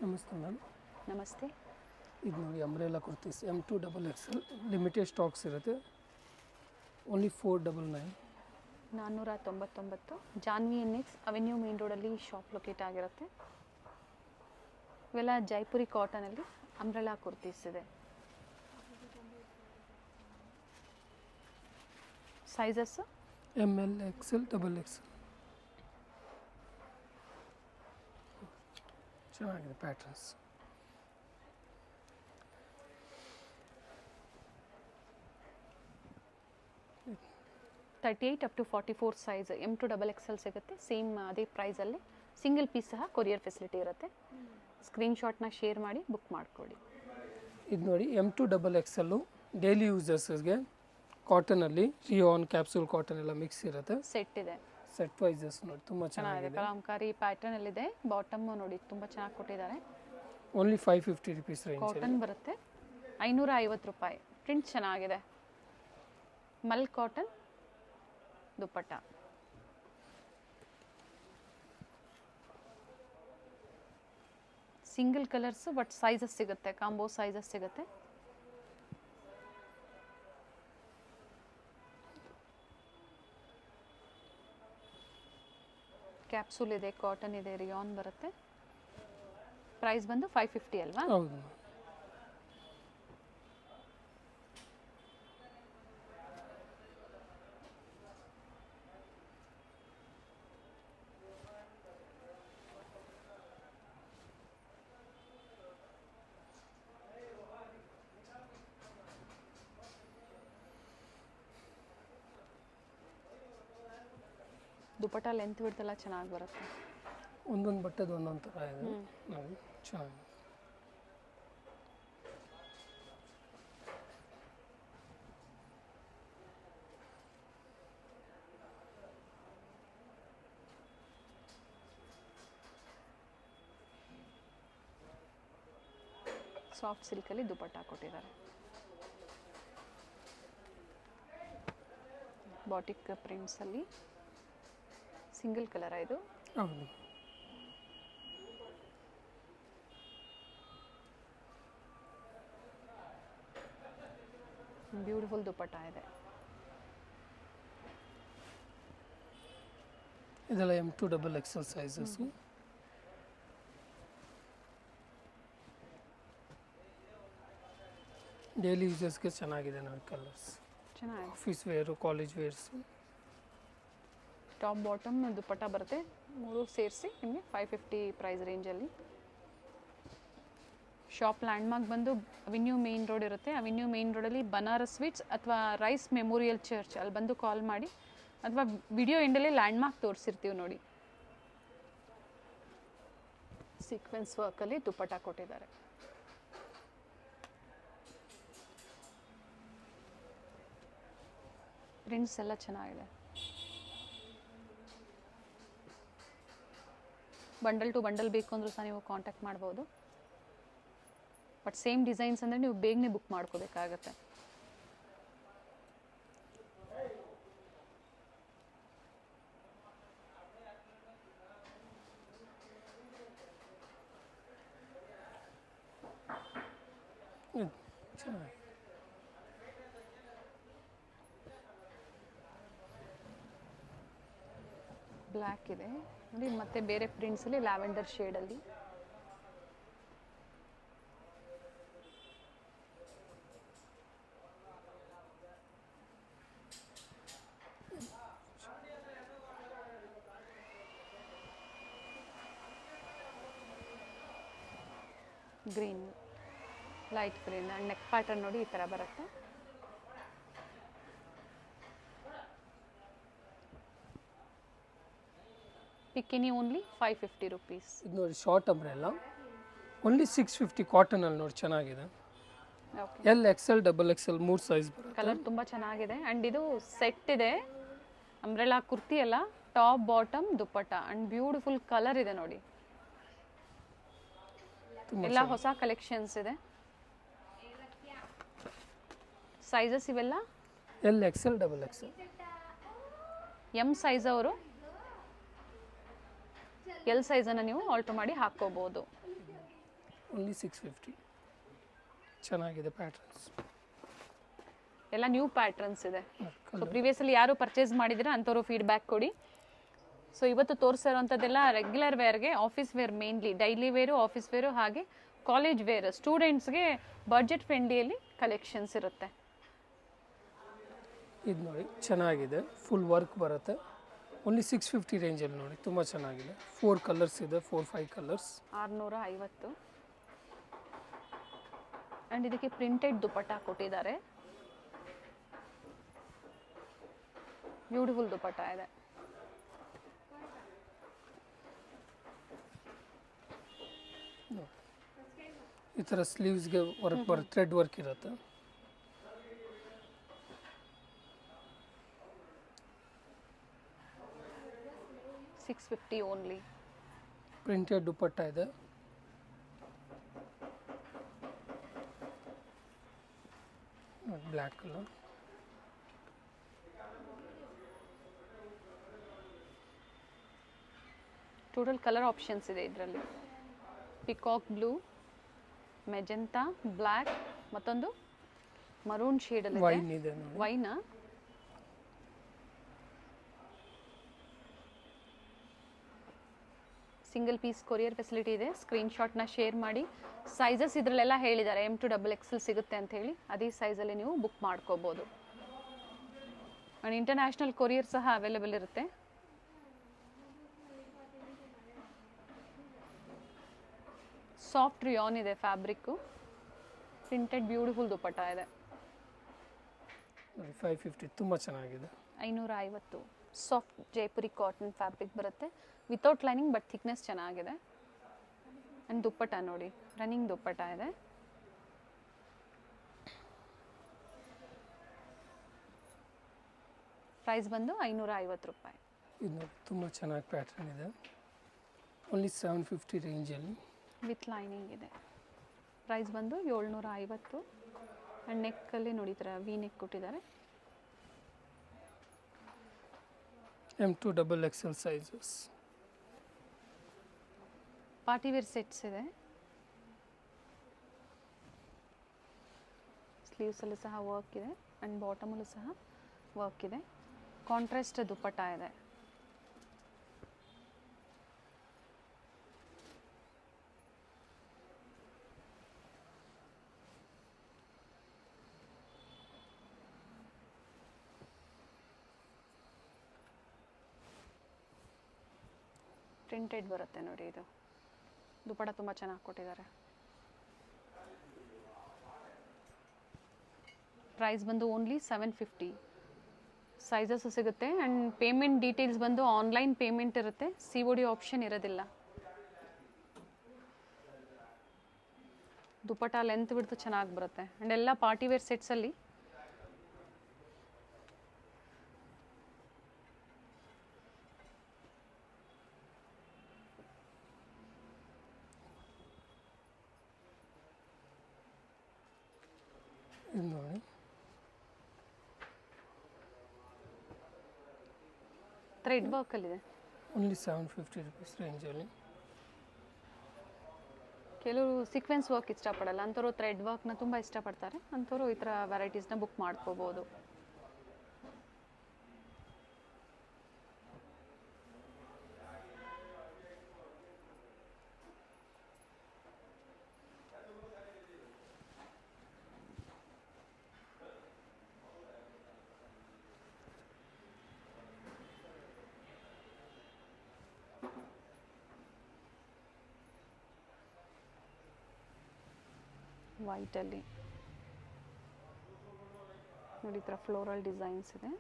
ನಮಸ್ತೆ ಮ್ಯಾಮ್. ನಮಸ್ತೆ. ಇದು ನೋಡಿ umbrella kurtis M2 XXL limited stocks ಇರುತ್ತೆ. Only 499. 499. Janvi NX avenue main ರೋಡಲ್ಲಿ ಶಾಪ್ ಲೊಕೇಟ್ ಆಗಿರುತ್ತೆ. ಇವೆಲ್ಲ ಜೈಪುರಿ ಕಾಟನಲ್ಲಿ ಅಂಬ್ರೆಲಾ ಕುರ್ತೀಸ್ ಇದೆ. Sizes ML XL XXL. ಚೆನ್ನಾಗಿದೆ patterns. $38 up to 44 size M2 XXL ಸಿಗುತ್ತೆ. ಸೇಮ್ ಅದೇ ಪ್ರೈಸಲ್ಲಿ ಸಿಂಗಲ್ ಪೀಸ್ ಸಹ ಕೊರಿಯರ್ ಫೆಸಿಲಿಟಿ ಇರುತ್ತೆ. ಸ್ಕ್ರೀನ್ಶಾಟ್ನ ಶೇರ್ ಮಾಡಿ ಬುಕ್ ಮಾಡಿಕೊಡಿ. ಇದು ನೋಡಿ M2 XXL ಡೈಲಿ ಯೂಸರ್ಸ್ಗೆ ಕಾಟನಲ್ಲಿ ರಿಯಾನ್ ಕ್ಯಾಪ್ಸೂಲ್ ಕಾಟನ್ ಎಲ್ಲ ಮಿಕ್ಸ್ ಇರುತ್ತೆ. ಸೆಟ್ ಇದೆ. ಸೆಟ್ ವೈಸಸ್ ನೋಡಿ ತುಂಬ ಚೆನ್ನಾಗಿದೆ. ಕಲಾಂಕಾರಿ ಪ್ಯಾಟರ್ನ್ ಅಲ್ಲಿದೆ. ಬಾಟಮ್ ನೋಡಿ ತುಂಬ ಚೆನ್ನಾಗಿ ಕೊಟ್ಟಿದ್ದಾರೆ. Only 550 rupees range. ಕಾಟನ್ ಬರುತ್ತೆ. 550 ರೂಪಾಯಿ. ಪ್ರಿಂಟ್ ಚೆನ್ನಾಗಿದೆ. Mul cotton dupatta. Single colours but sizes ಸಿಗುತ್ತೆ. ಕಾಂಬೋ ಸೈಜಸ್ ಸಿಗುತ್ತೆ. ಕ್ಯಾಪ್ಸೂಲ್ ಇದೆ, ಕಾಟನ್ ಇದೆ, ರಿಯಾನ್ ಬರುತ್ತೆ. ಪ್ರೈಸ್ ಬಂದು 550 ಅಲ್ವಾ? ಹೌದು. ದುಪ್ಪಟ್ಟ ಲೆಂತ್ ಬಿಡ್ತೆಲ್ಲ ಚೆನ್ನಾಗಿ ಬರುತ್ತೆ. ಒಂದೊಂದು ಬಟ್ಟೆದು ಒಂದೊಂದು ಥರ ಇದೆ. ನೋಡಿ ಚೆನ್ನಾಗಿ. ಸಾಫ್ಟ್ ಸಿಲ್ಕಲ್ಲಿ ದುಪ್ಪಟ್ಟ ಕೊಟ್ಟಿದ್ದಾರೆ. ಬಾಟಿಕ್ ಪ್ರಿಂಟ್ಸಲ್ಲಿ ಸಿಂಗಲ್ ಕಲರ್ ಇದು. ಹೌದು. ಬ್ಯೂಟಿಫುಲ್ ದುಪ್ಪಟ್ಟ ಇದೆ. ಇದೆಲ್ಲ M2 XXL ಸೈಜಸ್. ಡೈಲಿ ಯೂಸರ್ಸ್ಗೆ ಚೆನ್ನಾಗಿದೆ ನೋಡಿ ಕಲರ್ಸ್. ಚೆನ್ನಾಗಿ office wear, college wears. Top bottom dupatta ಬರುತ್ತೆ. ಮೂರು ಸೇರಿಸಿ ನಿಮಗೆ 550 ಪ್ರೈಸ್ ರೇಂಜಲ್ಲಿ. ಶಾಪ್ ಲ್ಯಾಂಡ್ಮಾರ್ಕ್ ಬಂದು ಅವೆನ್ಯೂ ಮೇನ್ ರೋಡ್ ಇರುತ್ತೆ. ಅವೆನ್ಯೂ ಮೇನ್ ರೋಡಲ್ಲಿ ಬನಾರಸ್ ಸ್ವೀಟ್ಸ್ ಅಥವಾ ರೈಸ್ ಮೆಮೋರಿಯಲ್ ಚರ್ಚ್ ಅಲ್ಲಿ ಬಂದು ಕಾಲ್ ಮಾಡಿ, ಅಥವಾ ವಿಡಿಯೋ ಎಂಡಲ್ಲಿ ಲ್ಯಾಂಡ್ಮಾರ್ಕ್ ತೋರಿಸಿರ್ತೀವಿ ನೋಡಿ. ಸೀಕ್ವೆನ್ಸ್ ವರ್ಕಲ್ಲಿ ದುಪ್ಪಟ್ಟ ಕೊಟ್ಟಿದ್ದಾರೆ. ಪ್ರಿಂಟ್ಸ್ ಎಲ್ಲ ಚೆನ್ನಾಗಿದೆ. ಬಂಡಲ್ ಟು ಬಂಡಲ್ ಬೇಕು ಅಂದರೂ ಸಹ ನೀವು ಕಾಂಟ್ಯಾಕ್ಟ್ ಮಾಡ್ಬೋದು. ಬಟ್ ಸೇಮ್ ಡಿಸೈನ್ಸ್ ಅಂದರೆ ನೀವು ಬೇಗನೆ ಬುಕ್ ಮಾಡ್ಕೋಬೇಕಾಗತ್ತೆ. ಚೆನ್ನಾಗಿ. ಬ್ಲ್ಯಾಕ್ ಇದೆ ನೋಡಿ, ಮತ್ತೆ ಬೇರೆ ಪ್ರಿಂಟ್ಸಲ್ಲಿ ಲ್ಯಾವೆಂಡರ್ ಶೇಡಲ್ಲಿ. Green, light green. Neck pattern ನೋಡಿ ಈ ಥರ ಬರುತ್ತೆ. ಪಿಕ್ಕಿನಿ ಓನ್ಲಿ 550 rupees. ಇದು ನೋಡಿ ಶಾರ್ಟ್ ಅಂಬ್ರೆಲಾ ಓನ್ಲಿ 650 ಕಾಟನಲ್ಲಿ ನೋಡಿ ಚೆನ್ನಾಗಿದೆ. L XL XXL 3 ಸೈಜ್ ಬರುತ್ತೆ. ಕಲರ್ ತುಂಬ ಚೆನ್ನಾಗಿದೆ. ಆ್ಯಂಡ್ ಇದು ಸೆಟ್ ಇದೆ. ಅಂಬ್ರೆಲಾ ಕುರ್ತಿ ಎಲ್ಲ top bottom dupatta and beautiful colour ಇದೆ ನೋಡಿ. ಎಲ್ಲ ಹೊಸ ಕಲೆಕ್ಷನ್ಸ್ ಇದೆ. ಸೈಜಸ್ ಇವೆಲ್ಲ L XL XXL. M size ಅವರು ಎಲ್ ಸೈಜನ್ನು ನೀವು ಆಲ್ಟರ್ ಮಾಡಿ ಹಾಕ್ಕೋಬೋದು. ಓನ್ಲಿ 650. ಚೆನ್ನಾಗಿದೆ ಪ್ಯಾಟ್ರನ್ಸ್. ಎಲ್ಲ ನ್ಯೂ ಪ್ಯಾಟ್ರನ್ಸ್ ಇದೆ. ಸೊ ಪ್ರೀವಿಯಸ್ಲಿ ಯಾರು ಪರ್ಚೇಸ್ ಮಾಡಿದ್ದೀರಾ ಅಂಥವ್ರು ಫೀಡ್ಬ್ಯಾಕ್ ಕೊಡಿ. ಸೊ ಇವತ್ತು ತೋರಿಸಿರೋಂಥದ್ದೆಲ್ಲ ರೆಗ್ಯುಲರ್ ವೇರ್ಗೆ, office wear mainly, daily wear, office wear, ಹಾಗೆ ಕಾಲೇಜ್ ವೇರ್, ಸ್ಟೂಡೆಂಟ್ಸ್ಗೆ ಬಡ್ಜೆಟ್ ಫ್ರೆಂಡ್ಲಿಯಲ್ಲಿ ಕಲೆಕ್ಷನ್ಸ್ ಇರುತ್ತೆ. ಇದು ನೋಡಿ ಚೆನ್ನಾಗಿದೆ, ಫುಲ್ ವರ್ಕ್ ಬರುತ್ತೆ. ಓನ್ಲಿ 650 ರೇಂಜಲ್ಲಿ ನೋಡಿ, ತುಂಬ ಚೆನ್ನಾಗಿದೆ. 4 ಕಲರ್ಸ್ ಇದೆ, 4-5 ಕಲರ್ಸ್. 650. ಆ್ಯಂಡ್ ಇದಕ್ಕೆ ಪ್ರಿಂಟೆಡ್ ದುಪಟ್ಟ ಕೊಟ್ಟಿದ್ದಾರೆ. ಬ್ಯೂಟಿಫುಲ್ ದುಪಟ್ಟ ಇದೆ. ಈ ಥರ ಸ್ಲೀವ್ಸ್ಗೆ ವರ್ಕ್ ಬರುತ್ತೆ, ಥ್ರೆಡ್ ವರ್ಕ್ ಇರುತ್ತೆ. $650 ಓನ್ಲಿ. ಪ್ರಿಂಟೆಡ್ ದುಪಟ್ಟ ಇದೆ. Black colour. Total colour options ಇದೆ ಇದರಲ್ಲಿ. ಪಿಕಾಕ್ ಬ್ಲೂ, ಮೆಜೆಂಟಾ, ಬ್ಲ್ಯಾಕ್, ಮತ್ತೊಂದು ಮರೂನ್ ಶೇಡಲ್ಲಿ ವೈನ್ ಇದೆ ನೋಡಿ. Venad? Single piece courier facility ಇದೆ. ಸ್ಕ್ರೀನ್ಶಾಟ್ನ ಶೇರ್ ಮಾಡಿ. ಸೈಜಸ್ ಇದರಲ್ಲೆಲ್ಲ ಹೇಳಿದ್ದಾರೆ, M2XXL ಸಿಗುತ್ತೆ ಅಂತ ಹೇಳಿ. ಅದೇ ಸೈಜಲ್ಲಿ ನೀವು ಬುಕ್ ಮಾಡ್ಕೋಬೋದು. ಆ್ಯಂಡ್ ಇಂಟರ್ನ್ಯಾಷನಲ್ ಕೊರಿಯರ್ ಸಹ ಅವೈಲೇಬಲ್ ಇರುತ್ತೆ. ಸಾಫ್ಟ್ ರಿಯಾನ್ ಇದೆ ಫ್ಯಾಬ್ರಿಕ್ಕು. ಪ್ರಿಂಟೆಡ್ ಬ್ಯೂಟಿಫುಲ್ ದುಪಟ್ಟ ಇದೆ. 550, ತುಂಬ ಚೆನ್ನಾಗಿದೆ. 550. ಸಾಫ್ಟ್ ಜೈಪುರಿ ಕಾಟನ್ ಫ್ಯಾಬ್ರಿಕ್ ಬರುತ್ತೆ, ವಿತೌಟ್ ಲೈನಿಂಗ್, ಬಟ್ ಥಿಕ್ನೆಸ್ ಚೆನ್ನಾಗಿದೆ. ಆ್ಯಂಡ್ ದುಪ್ಪಟ್ಟ ನೋಡಿ, ರನ್ನಿಂಗ್ ದುಪ್ಪಟ್ಟ ಇದೆ. ಪ್ರೈಸ್ ಬಂದು 550 ರೂಪಾಯಿ. ಇದು ತುಂಬ ಚೆನ್ನಾಗಿ ಪ್ಯಾಟ್ರನ್ ಇದೆ. ಓನ್ಲಿ 750 ರೇಂಜಲ್ಲಿ ವಿತ್ ಲೈನಿಂಗ್ ಇದೆ. ಪ್ರೈಸ್ ಬಂದು 750. ಆ್ಯಂಡ್ ನೆಕ್ಕಲ್ಲಿ ನೋಡಿ, ಈ ಥರ ವಿ ನೆಕ್ ಕೊಟ್ಟಿದ್ದಾರೆ. M2XXL sizes. ಪಾರ್ಟಿವೇರ್ ಸೆಟ್ಸ್ ಇದೆ. ಸ್ಲೀವ್ಸಲ್ಲೂ ಸಹ ವರ್ಕ್ ಇದೆ ಆ್ಯಂಡ್ ಬಾಟಮಲ್ಲೂ ಸಹ ವರ್ಕ್ ಇದೆ. ಕಾಂಟ್ರಾಸ್ಟ್ ದುಪ್ಪಟ್ಟ ಇದೆ. ಪ್ರಿಂಟೆಡ್ ಬರುತ್ತೆ ನೋಡಿ. ಇದು ದುಪಟ್ಟ ತುಂಬ ಚೆನ್ನಾಗಿ ಕೊಟ್ಟಿದ್ದಾರೆ. ಪ್ರೈಸ್ ಬಂದು ಓನ್ಲಿ 750. ಸೈಜಸ್ ಸಿಗುತ್ತೆ. ಆ್ಯಂಡ್ ಪೇಮೆಂಟ್ ಡೀಟೇಲ್ಸ್ ಬಂದು ಆನ್ಲೈನ್ ಪೇಮೆಂಟ್ ಇರುತ್ತೆ, COD ಆಪ್ಷನ್ ಇರೋದಿಲ್ಲ. ದುಪಟ್ಟ ಲೆಂತ್ ಬಿಡ್ತು ಚೆನ್ನಾಗಿ ಬರುತ್ತೆ. ಆ್ಯಂಡ್ ಎಲ್ಲ ಪಾರ್ಟಿವೇರ್ ಸೆಟ್ಸಲ್ಲಿ ಇದು ನೋಡಿ, ಥ್ರೆಡ್ ವರ್ಕಲ್ಲಿದೆ. ಓನ್ಲಿ 750 ರುಪೀಸ್ ರೇಂಜಲ್ಲಿ. ಕೆಲವರು ಸೀಕ್ವೆನ್ಸ್ ವರ್ಕ್ ಇಷ್ಟಪಡಲ್ಲ, ಅಂಥವ್ರು ಥ್ರೆಡ್ ವರ್ಕ್ನ ತುಂಬ ಇಷ್ಟಪಡ್ತಾರೆ. ಅಂಥವ್ರು ಈ ಥರ ವೆರೈಟೀಸ್ನ ಬುಕ್ ಮಾಡ್ಕೋಬೋದು. ವೈಟಲ್ಲಿ ನೋಡಿ, ಈ ಥರ ಫ್ಲೋರಲ್ ಡಿಸೈನ್ಸ್ ಇದೆ.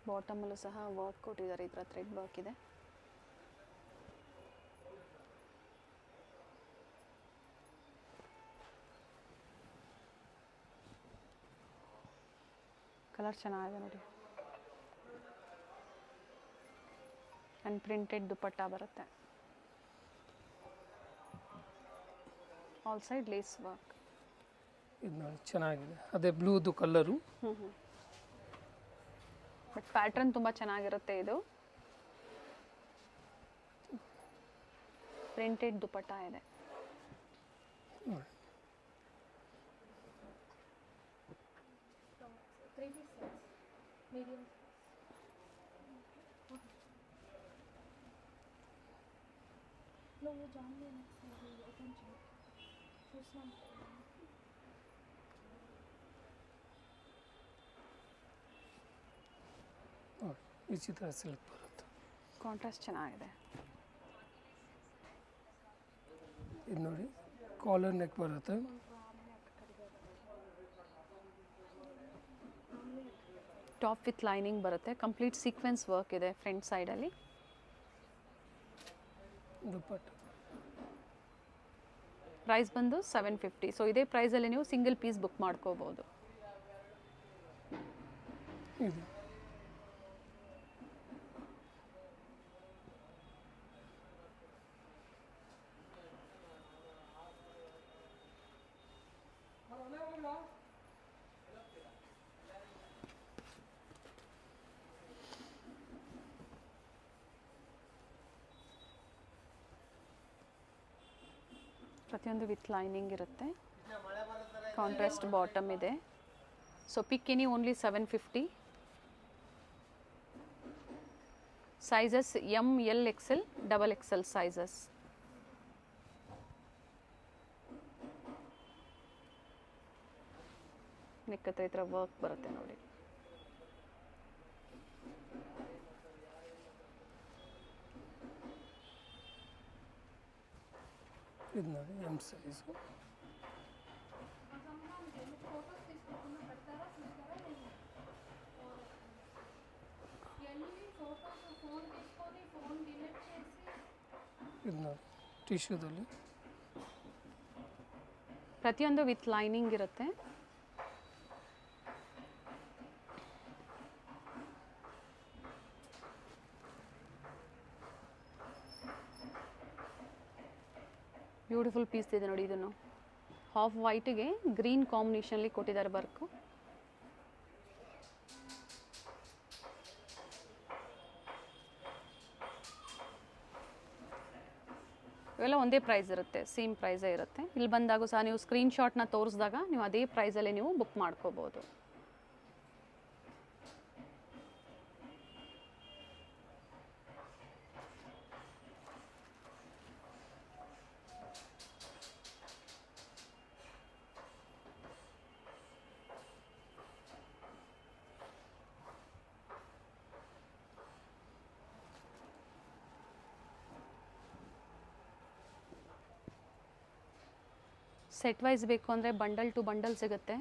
ಬಾಟಮಲ್ಲೂ ಸಹ ವರ್ಕ್ ಕೊಟ್ಟಿದ್ದಾರೆ, ಈ ಥರ ಥ್ರೆಡ್ ವರ್ಕ್ ಇದೆ. ಕಲರ್ ಚೆನ್ನಾಗಿದೆ ನೋಡಿ. ಆ್ಯಂಡ್ ಪ್ರಿಂಟೆಡ್ ದುಪಟ್ಟ ಬರುತ್ತೆ. All side lace work. ಇದು ನೋಡಿ ಚೆನ್ನಾಗಿದೆ, ಅದೇ ಬ್ಲೂದು ಕಲರು. ಬಟ್ ಪ್ಯಾಟ್ರನ್ ತುಂಬ ಚೆನ್ನಾಗಿರುತ್ತೆ. ಇದು ಪ್ರಿಂಟೆಡ್ ದುಪಟ್ಟ ಇದೆ. ನೋಡಿ ನೋಡಿ ಈ ಚಿತ್ರ ಸಿಲ್ಕ್ ಬರುತ್ತೆ. ಕಾಂಟ್ರಾಸ್ಟ್ ಚೆನ್ನಾಗಿದೆ. ಇದು ನೋಡಿ ಕಾಲರ್ ನೆಕ್ ಬರುತ್ತೆ. ಟಾಪ್ ವಿತ್ ಲೈನಿಂಗ್ ಬರುತ್ತೆ. ಕಂಪ್ಲೀಟ್ ಸೀಕ್ವೆನ್ಸ್ ವರ್ಕ್ ಇದೆ ಫ್ರಂಟ್ ಸೈಡಲ್ಲಿ. ದುಪ್ಪಟ್ಟ ಪ್ರೈಸ್ ಬಂದು 750. ಸೊ ಇದೇ ಪ್ರೈಸಲ್ಲಿ ನೀವು ಸಿಂಗಲ್ ಪೀಸ್ ಬುಕ್ ಮಾಡ್ಕೋಬೋದು. ಇದು ಪ್ರತಿಯೊಂದು ವಿತ್ ಲೈನಿಂಗ್ ಇರುತ್ತೆ. ಕಾಂಟ್ರಾಸ್ಟ್ ಬಾಟಮ್ ಇದೆ. ಸೊ ಪಿಕ್ any only 750. Sizes M L Excel XXL sizes. Neck ಹತ್ರ ಈ ಥರ ವರ್ಕ್ ಬರುತ್ತೆ ನೋಡಿ. ಇದು ನೋಡಿ ಎಮ್ ಸೈಜು. ಇದು ನೋಡಿ ಟಿಶ್ಯೂದಲ್ಲಿ ಪ್ರತಿಯೊಂದು ವಿತ್ ಲೈನಿಂಗ್ ಇರುತ್ತೆ. ಬ್ಯೂಟಿಫುಲ್ ಪೀಸ್ ಇದೆ ನೋಡಿ. ಇದನ್ನು ಹಾಫ್ ವೈಟ್ಗೆ ಗ್ರೀನ್ ಕಾಂಬಿನೇಷನ್ಲಿ ಕೊಟ್ಟಿದ್ದಾರೆ ವರ್ಕು. ಇವೆಲ್ಲ ಒಂದೇ ಪ್ರೈಸ್ ಇರುತ್ತೆ, ಸೇಮ್ ಪ್ರೈಸೇ ಇರುತ್ತೆ. ಇಲ್ಲಿ ಬಂದಾಗ ಸಹ ನೀವು ಸ್ಕ್ರೀನ್ಶಾಟ್ನ ತೋರಿಸಿದಾಗ ನೀವು ಅದೇ ಪ್ರೈಸಲ್ಲಿ ನೀವು ಬುಕ್ ಮಾಡ್ಕೋಬೋದು. ಸೆಟ್ ವೈಸ್ ಬೇಕು ಅಂದರೆ ಬಂಡಲ್ ಟು ಬಂಡಲ್ ಸಿಗುತ್ತೆ.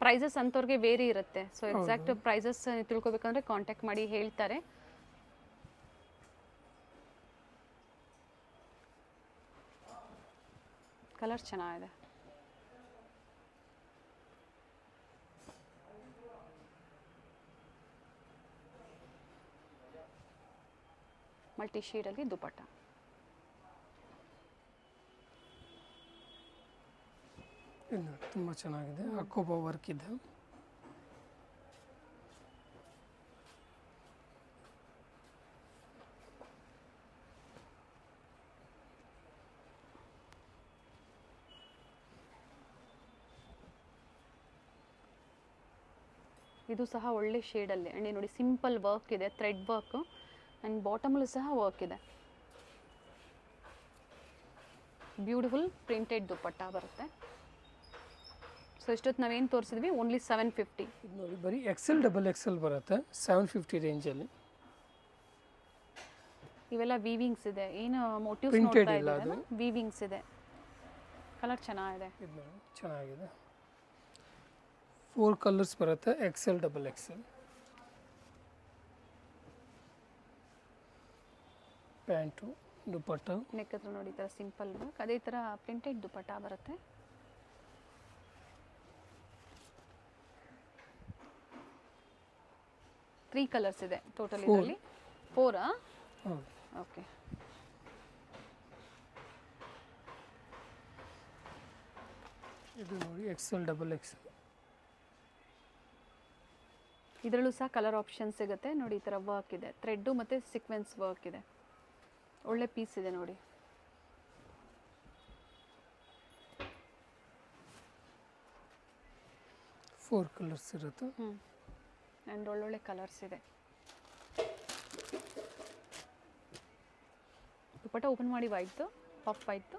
ಪ್ರೈಸಸ್ ಅಂಥವ್ರಿಗೆ ವೇರಿ ಇರುತ್ತೆ. ಸೊ ಎಕ್ಸಾಕ್ಟ್ ಪ್ರೈಸಸ್ ತಿಳ್ಕೊಬೇಕಂದ್ರೆ ಕಾಂಟ್ಯಾಕ್ಟ್ ಮಾಡಿ ಹೇಳ್ತಾರೆ. ಕಲರ್ ಚೆನ್ನಾಗಿದೆ. ಮಲ್ಟಿ ಶೇಡಲ್ಲಿ ದುಪಟ್ಟ. ಇದು ತುಂಬ ಚೆನ್ನಾಗಿದೆ. ಅಕೋಬಾ ವರ್ಕ್ ಇದೆ. ಇದು ಸಹ ಒಳ್ಳೆ ಶೇಡಲ್ಲಿ ಅಂಡ್ ನೋಡಿ ಸಿಂಪಲ್ ವರ್ಕ್ ಇದೆ, ಥ್ರೆಡ್ ವರ್ಕ್ ಆ್ಯಂಡ್ ಬಾಟಮಲ್ಲೂ ಸಹ ವರ್ಕ್ ಇದೆ. ಬ್ಯೂಟಿಫುಲ್ ಪ್ರಿಂಟೆಡ್ ದುಪಟ್ಟ ಬರುತ್ತೆ. ಸೊ ಇಷ್ಟೊತ್ತು ನಾವೇನು ತೋರಿಸಿದ್ವಿ ಓನ್ಲಿ 750. ಇದು ನೋಡಿ ಬರೀ XL XXL ಬರುತ್ತೆ 750 ರೇಂಜಲ್ಲಿ. ಇವೆಲ್ಲ ವೀವಿಂಗ್ಸ್ ಇದೆ. ಏನು ಮೋಟಿವ್ಸ್ Printed ನೋಡ್ತಾ ಇಲ್ಲ ಇದ್ದೀರಲ್ಲ, ವೀವಿಂಗ್ಸ್ ಇದೆ. ಕಲರ್ ಚೆನ್ನಾಗಿದೆ. ಇದು ನೋಡಿ ಚೆನ್ನಾಗಿದೆ. 4 ಕಲರ್ಸ್ ಬರುತ್ತೆ XL XXL. Pant dupatta. Neck ಹತ್ರ ನೋಡಿ ಈ ಥರ ಸಿಂಪಲ್ ವರ್ಕ್, ಅದೇ ಥರ ಪ್ರಿಂಟೆಡ್ ದುಪಟ್ಟ ಬರುತ್ತೆ. ತ್ರೀ ಕಲರ್ಸ್ ಇದೆ ಟೋಟಲ್ ಇದರಲ್ಲಿ. 4 ಹೌದು. ಓಕೆ. ಇದು ನೋಡಿ XL XXL. ಇದರಲ್ಲೂ ಸಹ ಕಲರ್ ಆಪ್ಷನ್ ಸಿಗುತ್ತೆ ನೋಡಿ. ಈ ಥರ ವರ್ಕ್ ಇದೆ, ಥ್ರೆಡ್ಡು ಮತ್ತು ಸೀಕ್ವೆನ್ಸ್ ವರ್ಕ್ ಇದೆ. ಒಳ್ಳೆ ಪೀಸ್ ಇದೆ ನೋಡಿ. 4 ಕಲರ್ಸ್ ಇರುತ್ತೆ. ಆ್ಯಂಡ್ ಒಳ್ಳೊಳ್ಳೆ ಕಲರ್ಸ್ ಇದೆ. ದುಪಟ್ಟ ಓಪನ್ ಮಾಡಿ ವೈಟ್ದು, ಆಫ್ ವೈಟ್ದು.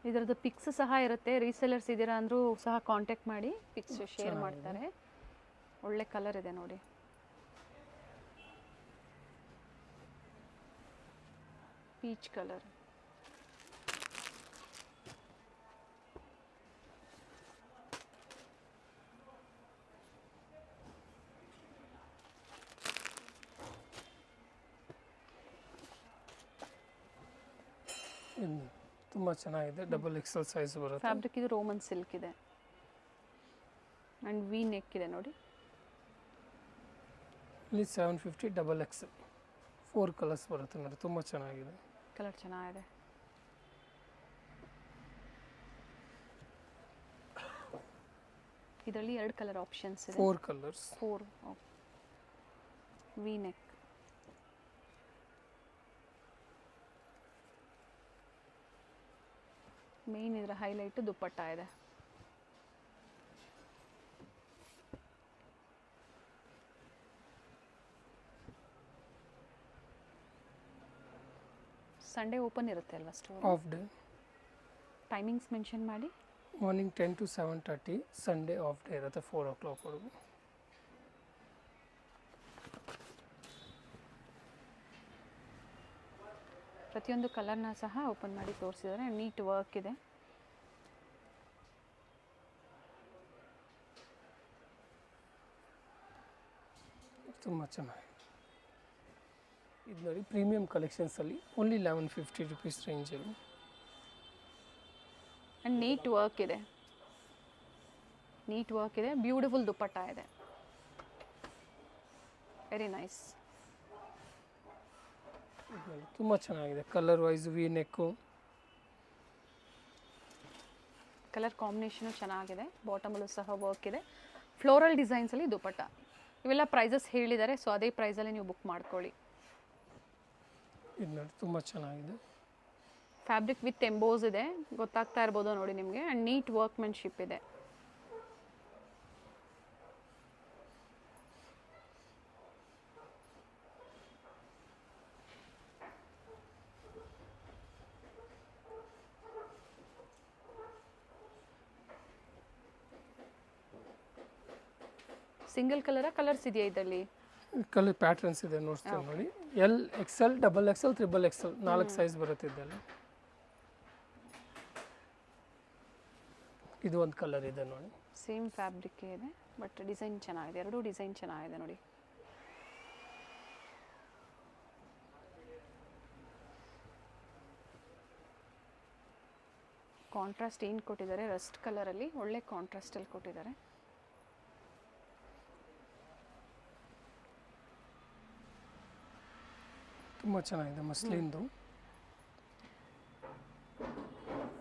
ಇದರದ್ದು ಪಿಕ್ಸ್ ಸಹ ಇರುತ್ತೆ. ರೀಸೆಲರ್ಸ್ ಇದ್ದೀರಾ ಅಂದರೂ ಸಹ ಕಾಂಟ್ಯಾಕ್ಟ್ ಮಾಡಿ ಪಿಕ್ಸ್ ಶೇರ್ ಮಾಡ್ತಾರೆ. ಒಳ್ಳೆ ಕಲರ್ ಇದೆ ನೋಡಿ. Peach colour. ತುಂಬ ಚೆನ್ನಾಗಿದೆ. ಡಬಲ್ ಎಕ್ಸೆಲ್ ಸೈಜ್ ಬರುತ್ತೆ. ಫ್ಯಾಬ್ರಿಕ್ ಇದು ರೋಮನ್ ಸಿಲ್ಕ್ ಇದೆ ಆ್ಯಂಡ್ ವಿ ನೆಕ್ ಇದೆ ನೋಡಿ. ಇಲ್ಲಿ 750 ಡಬಲ್ ಎಕ್ಸೆಲ್ 4 ಕಲರ್ಸ್ ಬರುತ್ತೆ ನೋಡಿ. ತುಂಬ ಚೆನ್ನಾಗಿದೆ. ಕಲರ್ ಚೆನ್ನಾಗಿದೆ. ಇದರಲ್ಲಿ 2 ಕಲರ್ ಆಪ್ಷನ್ಸ್ ಇದೆ. 4 ಕಲರ್ಸ್. 4 V neck. ಮೇನ್ ಇದರ ಹೈಲೈಟ್ ದುಪ್ಪಟ್ಟ ಇದೆ. ಸಂಡೇ ಓಪನ್ ಇರುತ್ತೆ ಅಲ್ವಾ store? Off day. Timings mention ಮಾಡಿ. Morning 10 to 7:30. Sunday off day ಇರುತ್ತೆ 4 o'clock ವರೆಗೂ. ಪ್ರತಿಯೊಂದು ಕಲರ್ನ ಸಹ ಓಪನ್ ಮಾಡಿ ತೋರಿಸಿದ್ದಾರೆ. ನೀಟ್ ವರ್ಕ್ ಇದೆ. ತುಂಬ ಚೆನ್ನಾಗಿದೆ. ಇದು ನೋಡಿ ಪ್ರೀಮಿಯಂ ಕಲೆಕ್ಷನ್ಸಲ್ಲಿ ಓನ್ಲಿ 1150 rupees ರೇಂಜಲ್ಲಿ. ಆ್ಯಂಡ್ ನೀಟ್ ವರ್ಕ್ ಇದೆ. ನೀಟ್ ವರ್ಕ್ ಇದೆ. ಬ್ಯೂಟಿಫುಲ್ ದುಪ್ಪಟ್ಟ ಇದೆ. Very nice. ತುಂಬ ಚೆನ್ನಾಗಿದೆ. Colour wise V neck. Colour combination ಚೆನ್ನಾಗಿದೆ. ಬಾಟಮಲ್ಲೂ ಸಹ ವರ್ಕ್ ಇದೆ. ಫ್ಲೋರಲ್ ಡಿಸೈನ್ಸಲ್ಲಿ ದುಪ್ಪಟ್ಟ. ಇವೆಲ್ಲ ಪ್ರೈಸಸ್ ಹೇಳಿದ್ದಾರೆ, ಸೊ ಅದೇ ಪ್ರೈಸಲ್ಲಿ ನೀವು ಬುಕ್ ಮಾಡ್ಕೊಳ್ಳಿ. ಇದು ನೋಡಿ ತುಂಬ ಚೆನ್ನಾಗಿದೆ. ಫ್ಯಾಬ್ರಿಕ್ ವಿತ್ ಎಂಬೋಸ್ ಇದೆ, ಗೊತ್ತಾಗ್ತಾ ಇರ್ಬೋದು ನೋಡಿ ನಿಮಗೆ. ಆ್ಯಂಡ್ ನೀಟ್ ವರ್ಕ್ಮೆನ್ಶಿಪ್ ಇದೆ. ಸಿಂಗಲ್ ಕಲರ್ಸ್ ಇದೆಯಾ ಇದರಲ್ಲಿ? ಕಲರ್ ಪ್ಯಾಟರ್ನ್ಸ್ ಇದೆ ನೋಡ್ತೀವಿ ನೋಡಿ. L Excel, double XL, triple Excel 4 size ಬರುತ್ತೆ ಇದೆಲ್ಲ. ಇದು ಒಂದು ಕಲರ್ ಇದೆ ನೋಡಿ. ಸೇಮ್ ಫ್ಯಾಬ್ರಿಕ್ ಇದೆ ಬಟ್ ಡಿಸೈನ್ ಚೆನ್ನಾಗಿದೆ. ಎರಡೂ ಡಿಸೈನ್ ಚೆನ್ನಾಗಿದೆ ನೋಡಿ. ಕಾಂಟ್ರಾಸ್ಟ್ ಏನು ಕೊಟ್ಟಿದ್ದಾರೆ, ರಸ್ಟ್ ಕಲರಲ್ಲಿ ಒಳ್ಳೆ ಕಾಂಟ್ರಾಸ್ಟಲ್ಲಿ ಕೊಟ್ಟಿದ್ದಾರೆ. ತುಂಬ ಚೆನ್ನಾಗಿದೆ ಮಸ್ಲಿಂದು.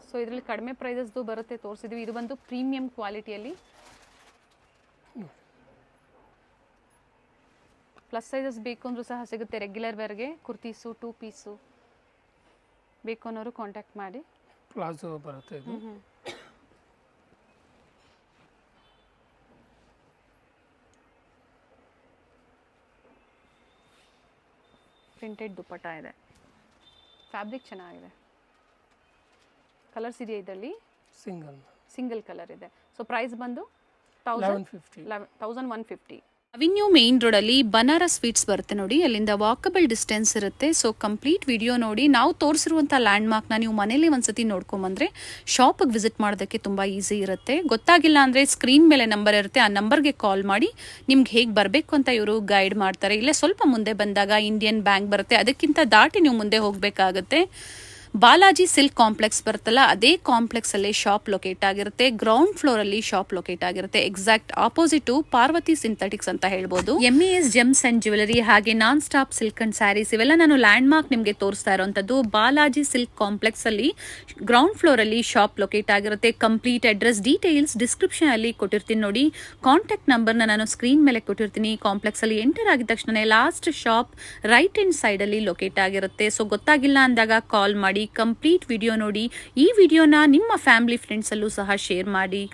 ಸೊ ಇದರಲ್ಲಿ ಕಡಿಮೆ ಪ್ರೈಸಸ್ದು ಬರುತ್ತೆ, ತೋರಿಸಿದ್ವಿ. ಇದು ಬಂದು ಪ್ರೀಮಿಯಂ ಕ್ವಾಲಿಟಿಯಲ್ಲಿ ಪ್ಲಸ್ ಸೈಜಸ್ ಬೇಕು ಅಂದರೂ ಸಹ ಸಿಗುತ್ತೆ. ರೆಗ್ಯುಲರ್ ವೇರ್ಗೆ ಕುರ್ತೀಸು, 2 ಪೀಸು ಬೇಕು ಅನ್ನೋರು ಕಾಂಟ್ಯಾಕ್ಟ್ ಮಾಡಿ. ಪ್ಲಾಜೋ ಬರುತ್ತೆ ಇದು. ಪ್ರಿಂಟೆಡ್ ದುಪ್ಪಟ್ಟ ಇದೆ. ಫ್ಯಾಬ್ರಿಕ್ ಚೆನ್ನಾಗಿದೆ. ಕಲರ್ಸ್ ಇದೆಯಾ ಇದರಲ್ಲಿ? ಸಿಂಗಲ್ ಕಲರ್ ಇದೆ. ಸೊ ಪ್ರೈಸ್ ಬಂದು 1150. ಅವಿನ್ಯೂ ಮೇನ್ ರೋಡಲ್ಲಿ ಬನಾರಸ್ ಸ್ವೀಟ್ಸ್ ಬರುತ್ತೆ ನೋಡಿ. ಅಲ್ಲಿಂದ ವಾಕಬಲ್ ಡಿಸ್ಟೆನ್ಸ್ ಇರುತ್ತೆ. ಸೊ ಕಂಪ್ಲೀಟ್ ವಿಡಿಯೋ ನೋಡಿ. ನಾವು ತೋರಿಸಿರುವಂಥ ಲ್ಯಾಂಡ್ ಮಾರ್ಕ್ನ ನೀವು ಮನೇಲಿ ಒಂದ್ಸತಿ ನೋಡ್ಕೊಂಬಂದ್ರೆ ಶಾಪಿಗೆ ವಿಸಿಟ್ ಮಾಡೋದಕ್ಕೆ ತುಂಬ ಈಸಿ ಇರುತ್ತೆ. ಗೊತ್ತಾಗಿಲ್ಲ ಅಂದರೆ ಸ್ಕ್ರೀನ್ ಮೇಲೆ ನಂಬರ್ ಇರುತ್ತೆ, ಆ ನಂಬರ್ಗೆ ಕಾಲ್ ಮಾಡಿ ನಿಮ್ಗೆ ಹೇಗೆ ಬರಬೇಕು ಅಂತ ಇವರು ಗೈಡ್ ಮಾಡ್ತಾರೆ. ಇಲ್ಲೇ ಸ್ವಲ್ಪ ಮುಂದೆ ಬಂದಾಗ ಇಂಡಿಯನ್ ಬ್ಯಾಂಕ್ ಬರುತ್ತೆ, ಅದಕ್ಕಿಂತ ದಾಟಿ ನೀವು ಮುಂದೆ ಹೋಗಬೇಕಾಗುತ್ತೆ. ಬಾಲಾಜಿ ಸಿಲ್ಕ್ ಕಾಂಪ್ಲೆಕ್ಸ್ ಬರುತ್ತಲ್ಲ, ಅದೇ ಕಾಂಪ್ಲೆಕ್ಸ್ ಅಲ್ಲಿ ಶಾಪ್ ಲೊಕೇಟ್ ಆಗಿರುತ್ತೆ. ಗ್ರೌಂಡ್ ಫ್ಲೋರ್ ಅಲ್ಲಿ ಶಾಪ್ ಲೊಕೇಟ್ ಆಗಿರುತ್ತೆ. ಎಕ್ಸಾಕ್ಟ್ ಆಪೋಸಿಟ್ ಪಾರ್ವತಿ ಸಿಂಥೆಟಿಕ್ಸ್ ಅಂತ ಹೇಳ್ಬೋದು. MES ಜೆಮ್ಸ್ ಅಂಡ್ ಜ್ಯುವೆಲರಿ ಹಾಗೆ non stop silk and saris ಇವೆಲ್ಲ ನಾನು ಲ್ಯಾಂಡ್ ಮಾರ್ಕ್ ನಿಮಗೆ ತೋರಿಸ್ತಾ ಇರುವಂತದ್ದು. ಬಾಲಾಜಿ ಸಿಲ್ಕ್ ಕಾಂಪ್ಲೆಕ್ಸ್ ಅಲ್ಲಿ ಗ್ರೌಂಡ್ ಫ್ಲೋರ್ ಅಲ್ಲಿ ಶಾಪ್ ಲೊಕೇಟ್ ಆಗಿರುತ್ತೆ. ಕಂಪ್ಲೀಟ್ ಅಡ್ರೆಸ್ ಡೀಟೇಲ್ಸ್ ಡಿಸ್ಕ್ರಿಪ್ಷನ್ ಅಲ್ಲಿ ಕೊಟ್ಟಿರ್ತೀನಿ ನೋಡಿ. ಕಾಂಟ್ಯಾಕ್ಟ್ ನಂಬರ್ನ ನಾನು ಸ್ಕ್ರೀನ್ ಮೇಲೆ ಕೊಟ್ಟಿರ್ತೀನಿ. ಕಾಂಪ್ಲೆಕ್ಸ್ ಅಲ್ಲಿ ಎಂಟರ್ ಆಗಿದ ತಕ್ಷಣ last shop right hand side ಅಲ್ಲಿ ಲೊಕೇಟ್ ಆಗಿರುತ್ತೆ. ಸೊ ಗೊತ್ತಾಗಿಲ್ಲ ಅಂದಾಗ ಕಾಲ್ ಮಾಡಿ. ಕಂಪ್ಲೀಟ್ ವಿಡಿಯೋ ನೋಡಿ. ಈ ವಿಡಿಯೋನ ನಿಮ್ಮ ಫ್ಯಾಮಿಲಿ ಫ್ರೆಂಡ್ಸಲ್ಲೂ ಸಹ ಶೇರ್ ಮಾಡಿ.